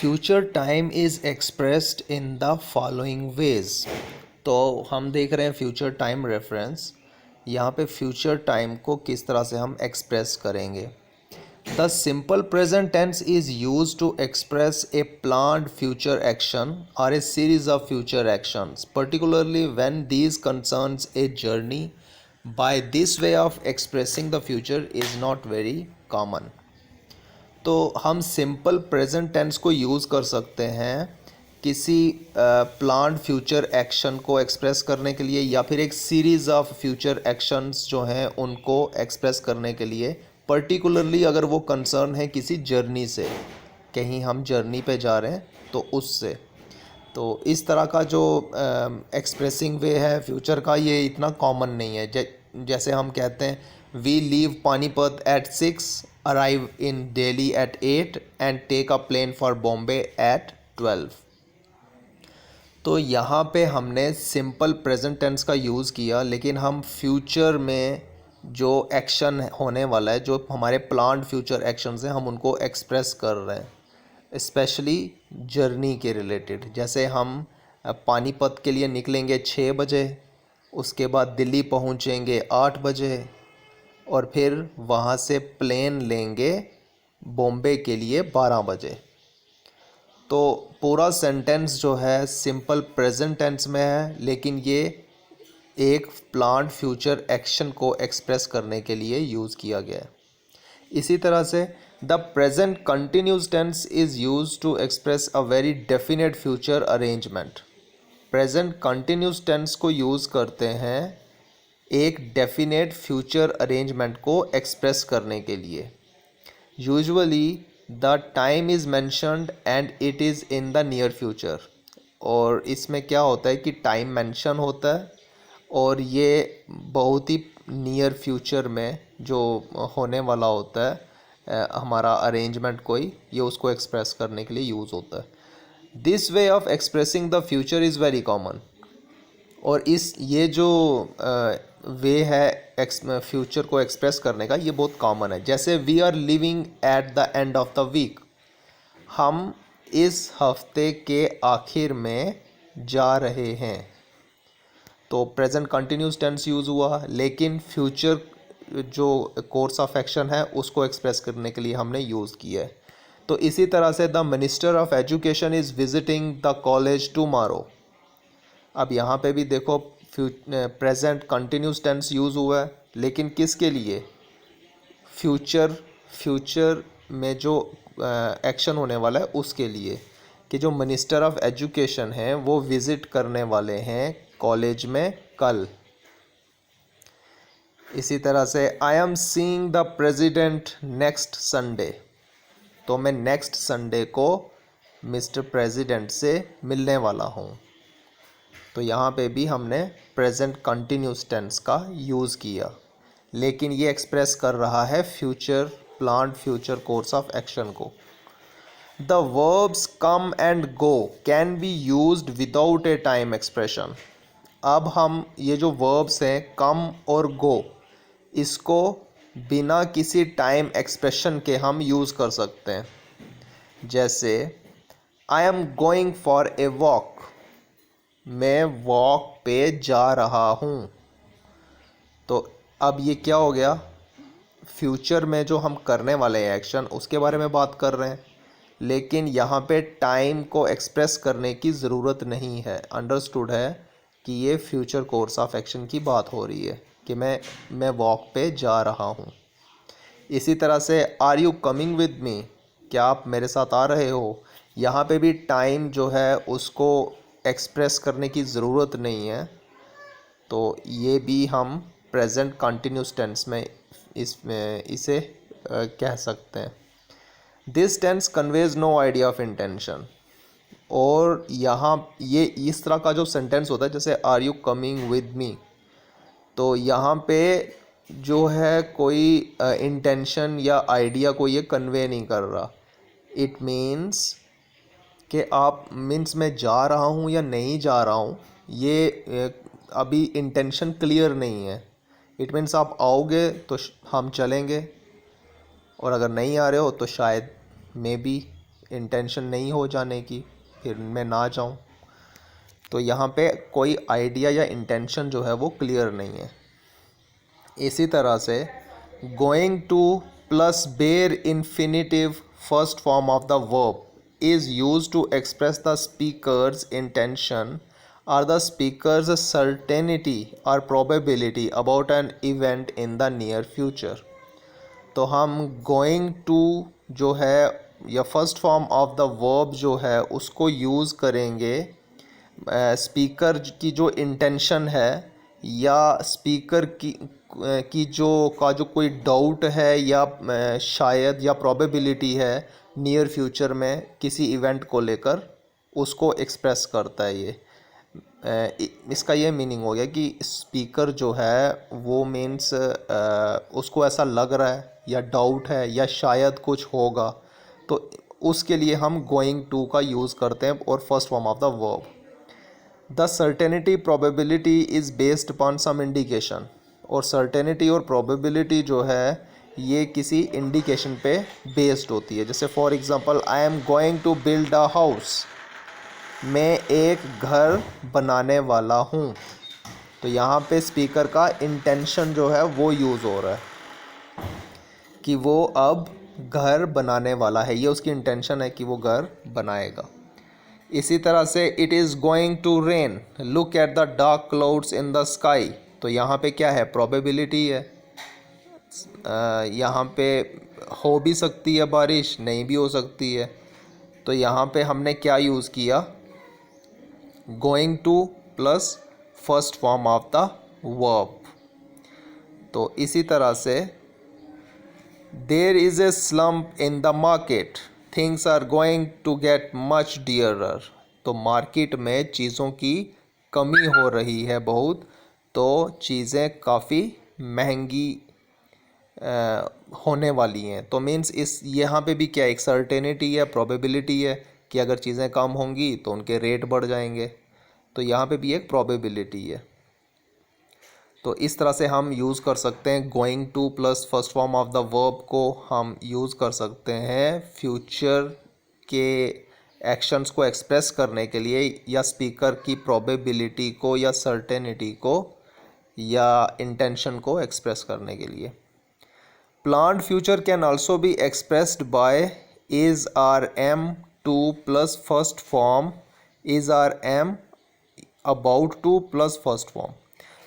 Future time is expressed in the following veg. तो हम देख रहे हैं फ्यूचर टाइम रेफरेंस। यहाँ पे फ्यूचर टाइम को किस तरह से हम एक्सप्रेस करेंगे। The simple present tense is use to express a planned future action और a series of future actions particularly when these concerns a journey. By this way of expressing the future is not very common. तो हम simple present tense को use कर सकते हैं किसी planned future action को express करने के लिए, या फिर एक सीरीज़ ऑफ फ्यूचर एक्शंस जो हैं उनको एक्सप्रेस करने के लिए, पर्टिकुलरली अगर वो कंसर्न है किसी जर्नी से, कहीं हम जर्नी पे जा रहे हैं तो उससे। तो इस तरह का जो एक्सप्रेसिंग वे है फ्यूचर का, ये इतना कॉमन नहीं है। जैसे हम कहते हैं we leave Panipat at 6, arrive in Delhi at 8 and take a plane for Bombay at 12। तो यहाँ पे हमने सिंपल प्रेजेंट टेंस का यूज़ किया, लेकिन हम फ्यूचर में जो एक्शन होने वाला है, जो हमारे प्लान्ड फ्यूचर एक्शंस हैं, हम उनको एक्सप्रेस कर रहे हैं स्पेशली जर्नी के रिलेटेड। जैसे हम पानीपत के लिए निकलेंगे 6 बजे, उसके बाद दिल्ली पहुँचेंगे 8 बजे, और फिर वहाँ से प्लेन लेंगे बॉम्बे के लिए 12 बजे। तो पूरा सेंटेंस जो है सिंपल प्रेजेंट टेंस में है, लेकिन ये एक प्लान्ड फ्यूचर एक्शन को एक्सप्रेस करने के लिए यूज़ किया गया है। इसी तरह से the present continuous tense is use to express a very definite future arrangement. Present continuous tense को यूज़ करते हैं एक डेफिनेट फ्यूचर अरेंजमेंट को एक्सप्रेस करने के लिए। Usually the time is mentioned and it is in the near future. और इसमें क्या होता है कि टाइम मेंशन होता है और ये बहुत ही नियर फ्यूचर में जो होने वाला होता है हमारा अरेंजमेंट कोई, ये उसको एक्सप्रेस करने के लिए यूज़ होता है। This way of expressing the future is very common. और ये जो वे है फ्यूचर को एक्सप्रेस करने का, ये बहुत कॉमन है। जैसे we are living at the end of the week, हम इस हफ्ते के आखिर में जा रहे हैं। तो प्रेजेंट कंटिन्यूस टेंस यूज़ हुआ, लेकिन फ्यूचर जो कोर्स ऑफ एक्शन है उसको एक्सप्रेस करने के लिए हमने यूज़ किया है। तो इसी तरह से the minister of education is visiting the college tomorrow. अब यहाँ पे भी देखो प्रेजेंट कंटिन्यूस टेंस यूज़ हुआ है, लेकिन किसके लिए? फ्यूचर में जो एक्शन होने वाला है उसके लिए, कि जो मिनिस्टर ऑफ एजुकेशन है वो विज़िट करने वाले हैं कॉलेज में कल। इसी तरह से I am seeing the president next Sunday, तो मैं नेक्स्ट संडे को मिस्टर प्रेसिडेंट से मिलने वाला हूँ। तो यहाँ पे भी हमने प्रेजेंट कंटिन्यूस टेंस का यूज़ किया, लेकिन ये एक्सप्रेस कर रहा है future planned future course of action को। The verbs come and go can be used without a time expression. अब हम ये जो वर्ब्स हैं कम और गो, इसको बिना किसी टाइम एक्सप्रेशन के हम यूज़ कर सकते हैं। जैसे आई am going for a walk, मैं वॉक पे जा रहा हूँ। तो अब ये क्या हो गया? फ्यूचर में जो हम करने वाले हैं एक्शन, उसके बारे में बात कर रहे हैं, लेकिन यहाँ पे टाइम को एक्सप्रेस करने की ज़रूरत नहीं है। अंडरस्टूड है कि ये फ्यूचर कोर्स ऑफ एक्शन की बात हो रही है कि मैं वॉक पे जा रहा हूँ। इसी तरह से are you coming with me, क्या आप मेरे साथ आ रहे हो? यहाँ पे भी टाइम जो है उसको एक्सप्रेस करने की ज़रूरत नहीं है। तो ये भी हम प्रेजेंट कंटिन्यूस टेंस में इसे कह सकते हैं। This tense conveys no idea of intention. और यहाँ ये इस तरह का जो सेंटेंस होता है, जैसे are you coming with me, तो यहाँ पे जो है कोई इंटेंशन या आइडिया को ये कन्वे नहीं कर रहा। इट मीन्स कि आप मीन्स मैं जा रहा हूँ या नहीं जा रहा हूँ, ये अभी इंटेंशन क्लियर नहीं है। इट मीन्स आप आओगे तो हम चलेंगे, और अगर नहीं आ रहे हो तो शायद मे बी इंटेंशन नहीं हो जाने की, फिर मैं ना जाऊं। तो यहाँ पे कोई आइडिया या इंटेंशन जो है वो क्लियर नहीं है। इसी तरह से going to plus bare infinitive first form of the verb is used to express the speaker's intention or the speaker's certainty or probability about an event in the near future। तो हम going to जो है या first form of the verb जो है उसको use करेंगे speaker की जो इंटेंशन है या स्पीकर की जो कोई डाउट है या शायद या प्रोबेबिलिटी है नियर फ्यूचर में किसी इवेंट को लेकर, उसको एक्सप्रेस करता है ये। इसका ये मीनिंग हो गया कि स्पीकर जो है वो मीन्स उसको ऐसा लग रहा है या डाउट है या शायद कुछ होगा, तो उसके लिए हम गोइंग टू का यूज़ करते हैं और first form of the verb. The certainty probability is based upon some indication. और सर्टेनिटी और प्रोबेबिलिटी जो है ये किसी इंडिकेशन पे बेस्ड होती है। जैसे for example I am going to build a house, मैं एक घर बनाने वाला हूँ। तो यहाँ पे स्पीकर का इंटेंशन जो है वो यूज़ हो रहा है कि वो अब घर बनाने वाला है, ये उसकी इंटेंशन है कि वो घर बनाएगा। इसी तरह से it is going to rain, look at the dark clouds in the sky. तो यहाँ पे क्या है, प्रोबेबिलिटी है। यहाँ पे हो भी सकती है बारिश, नहीं भी हो सकती है। तो यहाँ पे हमने क्या यूज़ किया, going to plus first form of the verb. तो इसी तरह से there is a slump in the market, things are going to get much dearer. तो मार्केट में चीज़ों की कमी हो रही है बहुत, तो चीज़ें काफ़ी महंगी होने वाली हैं। तो मीन्स इस यहाँ पे भी क्या एक सर्टेनिटी है, प्रोबेबिलिटी है कि अगर चीज़ें कम होंगी तो उनके रेट बढ़ जाएंगे। तो यहाँ पे भी एक प्रोबेबिलिटी है। तो इस तरह से हम यूज़ कर सकते हैं going to plus first form of the verb को हम यूज़ कर सकते हैं फ्यूचर के एक्शंस को एक्सप्रेस करने के लिए, या स्पीकर की प्रोबेबिलिटी को या सर्टेनिटी को या इंटेंशन को एक्सप्रेस करने के लिए। Planned future can also be expressed by is are am to plus first form is are am about to plus first form.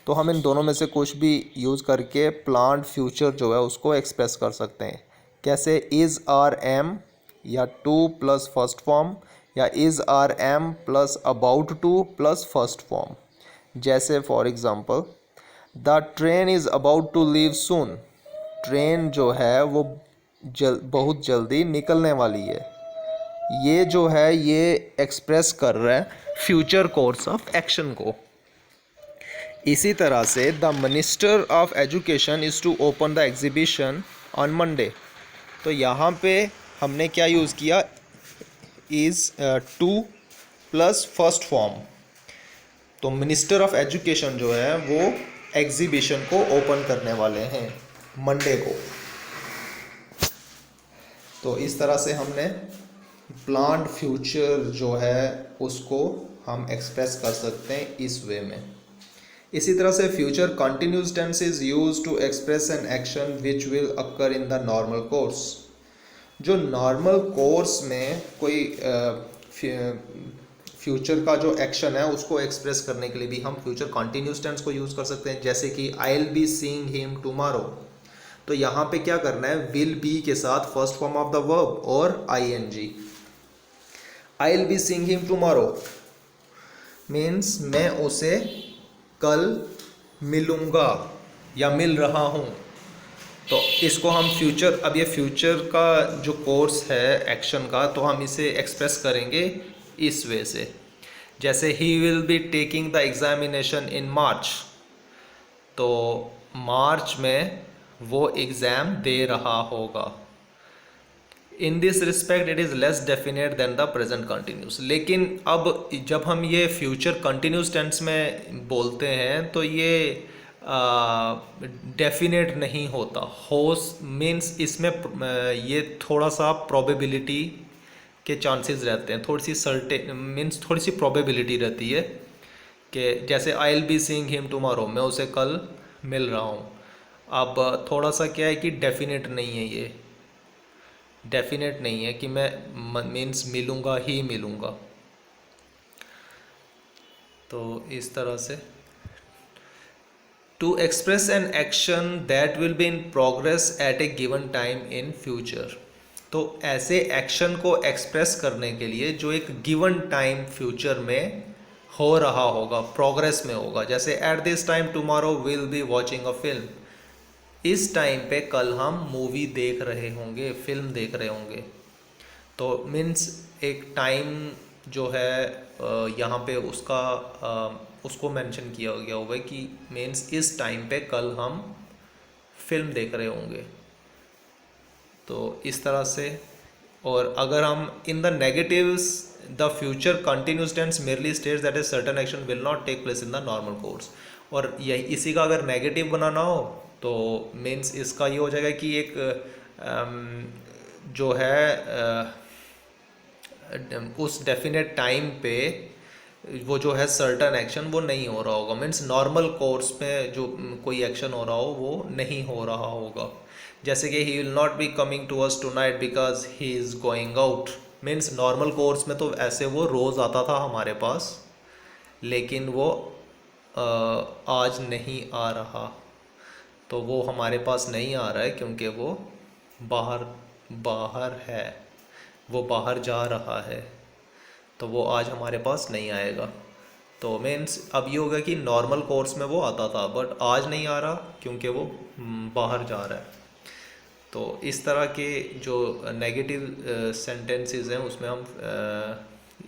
तो हम इन दोनों में से कुछ भी यूज़ करके प्लान्ड फ्यूचर जो है उसको एक्सप्रेस कर सकते हैं। कैसे, इज़ आर एम या टू प्लस फर्स्ट फॉर्म, या is are am plus about to plus first form. जैसे for example the train is about to leave soon, train जो है वो बहुत जल्दी निकलने वाली है। ये जो है ये एक्सप्रेस कर रहा है फ्यूचर कोर्स ऑफ एक्शन को। इसी तरह से the minister of education is to open the exhibition on Monday. तो यहाँ पे हमने क्या यूज़ किया, is to plus first form. तो मिनिस्टर ऑफ एजुकेशन जो है वो एग्जीबिशन को ओपन करने वाले हैं मंडे को। तो इस तरह से हमने प्लान्ड फ्यूचर जो है उसको हम एक्सप्रेस कर सकते हैं इस वे में। इसी तरह से future continuous tense is used to express an action which will occur in the normal course. जो नॉर्मल कोर्स में कोई फ्यूचर का जो एक्शन है उसको एक्सप्रेस करने के लिए भी हम फ्यूचर कंटिन्यूस टेंस को यूज़ कर सकते हैं। जैसे कि आई will be seeing him tomorrow, तो यहाँ पे क्या करना है, विल बी के साथ first form of the verb और ING. I will be seeing him tomorrow means मैं उसे कल मिलूँगा या मिल रहा हूँ। तो इसको हम फ्यूचर, अब ये फ्यूचर का जो कोर्स है एक्शन का, तो हम इसे एक्सप्रेस करेंगे इस वे से। जैसे he will be taking the examination in March, तो मार्च में वो एग्ज़ाम दे रहा होगा। In this respect it is less definite than the present continuous. लेकिन अब जब हम ये फ्यूचर कंटिन्यूस टेंस में बोलते हैं तो ये डेफिनेट नहीं होता। होस मीन्स इसमें ये थोड़ा सा प्रोबेबिलिटी के चांसेस रहते हैं, थोड़ी सी सर्टेन मीन्स थोड़ी सी प्रोबेबिलिटी रहती है कि जैसे आई will be seeing him tomorrow, मैं उसे कल मिल रहा हूँ। अब थोड़ा सा क्या है कि डेफिनेट नहीं है, ये डेफिनेट नहीं है कि मैं मीन्स मिलूँगा ही मिलूँगा। तो इस तरह से to express an action that will be in progress at a given time in future. तो ऐसे एक्शन को एक्सप्रेस करने के लिए जो एक गिवन टाइम फ्यूचर में हो रहा होगा, प्रोग्रेस में होगा, जैसे at this time tomorrow will be watching a film, इस टाइम पे कल हम मूवी देख रहे होंगे, फिल्म देख रहे होंगे। तो मीन्स एक टाइम जो है यहाँ पे उसको मेंशन किया गया होगा कि मीन्स इस टाइम पे कल हम फिल्म देख रहे होंगे। तो इस तरह से। और अगर हम in the negatives the future continuous tense merely states that a certain action will not take place in the normal course. और यही इसी का अगर नेगेटिव बनाना हो तो मीन्स इसका ये हो जाएगा कि एक जो है उस डेफिनेट टाइम पे वो जो है सर्टन एक्शन वो नहीं हो रहा होगा, मीन्स नॉर्मल कोर्स में जो कोई एक्शन हो रहा हो वो नहीं हो रहा होगा। जैसे कि he will not be coming to us tonight because he is going out, means normal course में तो ऐसे वो रोज़ आता था हमारे पास, लेकिन वो आज नहीं आ रहा। तो वो हमारे पास नहीं आ रहा है क्योंकि वो बाहर बाहर है, वो बाहर जा रहा है, तो वो आज हमारे पास नहीं आएगा। तो मीन्स अब ये होगा कि नॉर्मल कोर्स में वो आता था बट आज नहीं आ रहा क्योंकि वो बाहर जा रहा है। तो इस तरह के जो नेगेटिव सेंटेंसेस हैं उसमें हम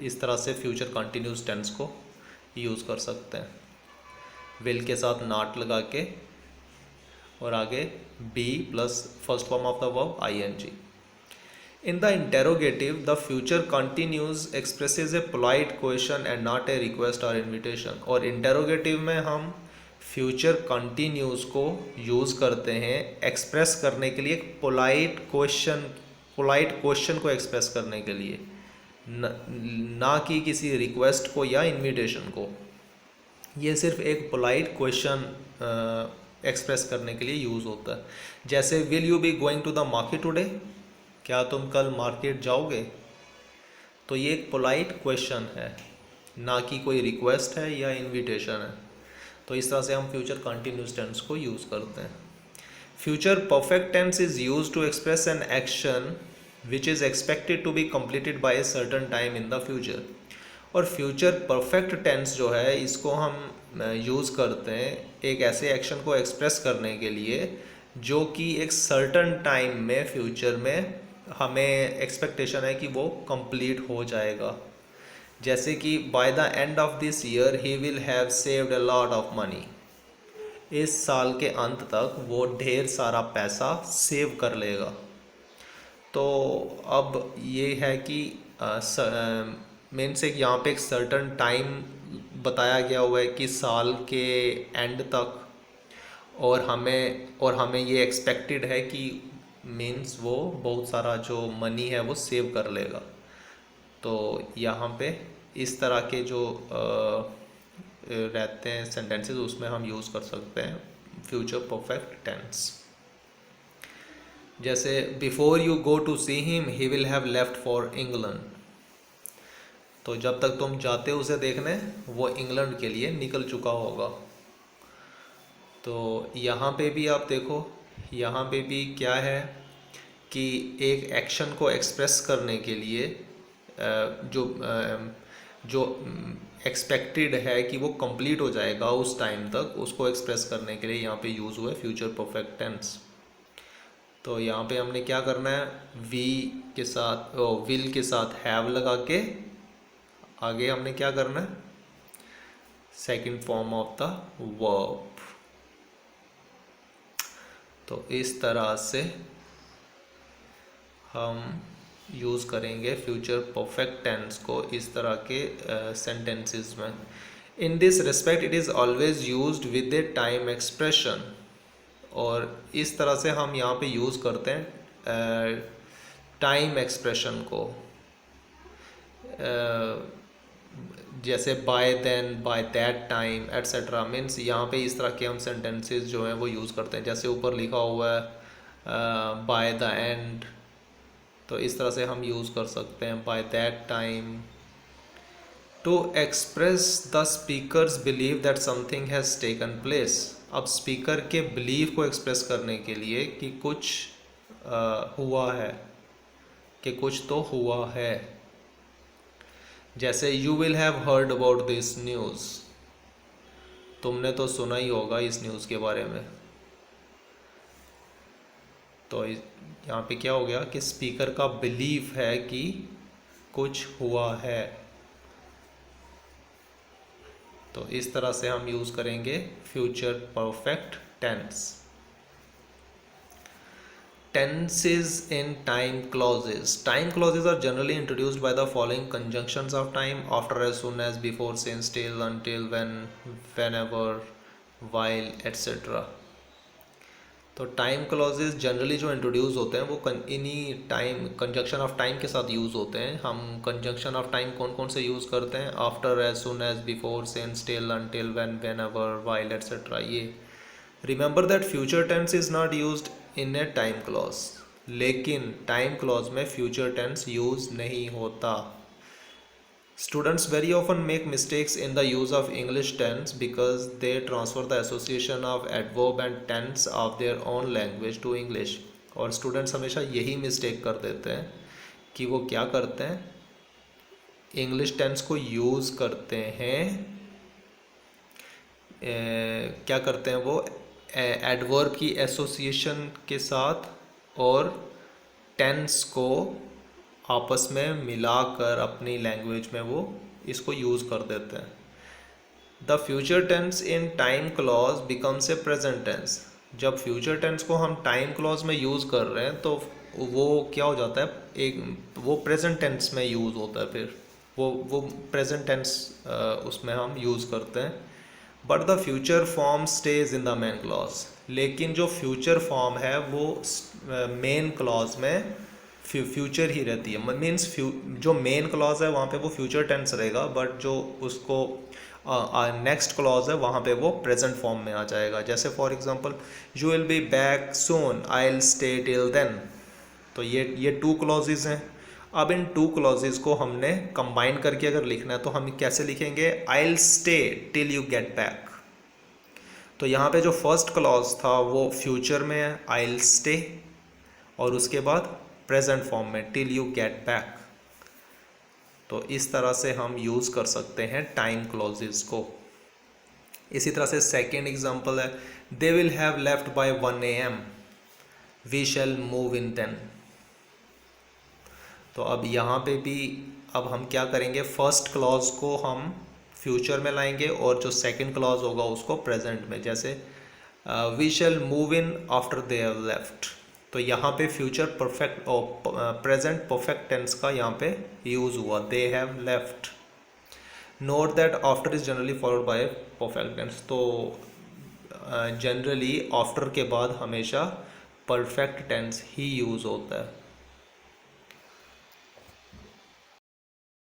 इस तरह से फ्यूचर कंटिन्यूस टेंस को यूज़ कर सकते हैं, विल के साथ नॉट लगा के और आगे be plus first form of the verb ing। In the interrogative, the future continuous expresses a polite question and not a request or invitation। और interrogative में हम future continuous को यूज़ करते हैं एक्सप्रेस करने के लिए, एक polite question को एक्सप्रेस करने के लिए, ना कि किसी रिक्वेस्ट को या इनविटेशन को। ये सिर्फ एक पोलाइट क्वेश्चन एक्सप्रेस करने के लिए यूज़ होता है। जैसे will you be going to the market today, क्या तुम कल मार्केट जाओगे? तो ये एक पोलाइट क्वेश्चन है, ना कि कोई रिक्वेस्ट है या इनविटेशन है। तो इस तरह से हम फ्यूचर कंटिन्यूस टेंस को यूज़ करते हैं। Future perfect tense is use to express an action which is expected to be completed by a certain time in the future. और फ्यूचर परफेक्ट टेंस जो है इसको हम यूज़ करते हैं एक ऐसे एक्शन को एक्सप्रेस करने के लिए जो कि एक सर्टन टाइम में फ्यूचर में हमें एक्सपेक्टेशन है कि वो कंप्लीट हो जाएगा। जैसे कि by the end of this year he will have saved a lot of money, इस साल के अंत तक वो ढेर सारा पैसा सेव कर लेगा। तो अब ये है कि मीन्स एक यहाँ पे एक सर्टन टाइम बताया गया हुआ है कि साल के एंड तक, और हमें ये एक्सपेक्टेड है कि मीन्स वो बहुत सारा जो मनी है वो सेव कर लेगा। तो यहाँ पे इस तरह के जो रहते हैं सेंटेंसेस उसमें हम यूज़ कर सकते हैं फ्यूचर परफेक्ट टेंस। जैसे before you go to see him he will have left for England, तो जब तक तुम जाते हो उसे देखने वो इंग्लैंड के लिए निकल चुका होगा। तो यहाँ पे भी आप देखो, यहाँ पे भी क्या है कि एक एक्शन को एक्सप्रेस करने के लिए जो एक्सपेक्टेड है कि वो कंप्लीट हो जाएगा उस टाइम तक, उसको एक्सप्रेस करने के लिए यहाँ पे यूज़ हुआ है फ्यूचर परफेक्ट टेंस। तो यहाँ पे हमने क्या करना है, वी के साथ विल के साथ हैव लगा के आगे हमने क्या करना है, second form of the verb. तो इस तरह से हम यूज़ करेंगे फ्यूचर परफेक्ट टेंस को इस तरह के सेंटेंसेस में। इन this respect it is always used with A time expression, और इस तरह से हम यहाँ पे यूज़ करते हैं टाइम एक्सप्रेशन को। जैसे by then, by that time etcetera, means यहाँ पे इस तरह के हम सेंटेंसेस जो हैं वो यूज़ करते हैं। जैसे ऊपर लिखा हुआ है बाय द एंड, तो इस तरह से हम यूज़ कर सकते हैं by that time. To express the speaker's believe that something has taken place. अब स्पीकर के बिलीव को एक्सप्रेस करने के लिए कि कुछ हुआ है, कि कुछ तो हुआ है। जैसे you will have heard about this news, तुमने तो सुना ही होगा इस न्यूज़ के बारे में। तो यहाँ पे क्या हो गया कि स्पीकर का बिलीफ है कि कुछ हुआ है। तो इस तरह से हम यूज़ करेंगे future perfect tense. Tenses in time clauses. Time clauses are generally introduced by the following conjunctions of time: after, as soon as, before, since, till, until, when, whenever, while, etc. तो time clauses generally जो introduce होते हैं वो इन्हीं time conjunction of time के साथ use होते हैं। हम कंजक्शन ऑफ टाइम कौन कौन से यूज़ करते हैं? After, as soon as, before, since, till, until, whenever, while, etcetera. ये remember that future tense is not used in a time clause, लेकिन टाइम क्लॉज में फ्यूचर टेंस यूज़ नहीं होता। Students very often make mistakes in the use of English tense because they transfer the association of adverb and tense of their own language to English. और students हमेशा यही mistake कर देते हैं कि वो क्या करते हैं, English tense को use करते हैं, क्या करते हैं वो adverb की association के साथ और tense को आपस में मिलाकर अपनी लैंग्वेज में वो इसको यूज़ कर देते हैं। The future tense in time clause becomes a present tense. जब फ्यूचर टेंस को हम टाइम क्लॉज में यूज़ कर रहे हैं तो वो क्या हो जाता है, एक वो प्रेजेंट टेंस में यूज़ होता है। फिर वो प्रेजेंट टेंस उसमें हम यूज़ करते हैं। But the future form stage in the main clause. लेकिन जो फ्यूचर फॉर्म है वो मेन क्लॉज में फ्यूचर ही रहती है। मीन्स जो मेन क्लॉज है वहाँ पे वो फ्यूचर टेंस रहेगा, बट जो उसको नेक्स्ट क्लॉज है वहाँ पे वो प्रेजेंट फॉर्म में आ जाएगा। जैसे for example you will be back soon, I will stay till then. तो ये टू क्लॉजेज हैं। अब इन टू क्लॉजेज को हमने कंबाइन करके अगर लिखना है तो हम कैसे लिखेंगे? आई will stay till you get back. तो यहाँ पे जो फर्स्ट क्लॉज था वो फ्यूचर में है, आई विल स्टे, और उसके बाद प्रेजेंट फॉर्म में टिल यू गेट बैक। तो इस तरह से हम यूज़ कर सकते हैं टाइम क्लॉजेस को। इसी तरह से सेकेंड एग्जांपल है they will have left by 1 AM, we shall move in 10। तो अब यहाँ पे भी अब हम क्या करेंगे, फर्स्ट क्लॉज को हम फ्यूचर में लाएंगे और जो सेकेंड क्लॉज होगा उसको प्रेजेंट में। जैसे we shall move in after they have left. तो यहाँ पे फ्यूचर परफेक्ट और प्रेजेंट परफेक्ट टेंस का यहाँ पे यूज़ हुआ, they have left. Note that after is generally followed by perfect tense. तो जनरली आफ्टर के बाद हमेशा परफेक्ट टेंस ही यूज़ होता है।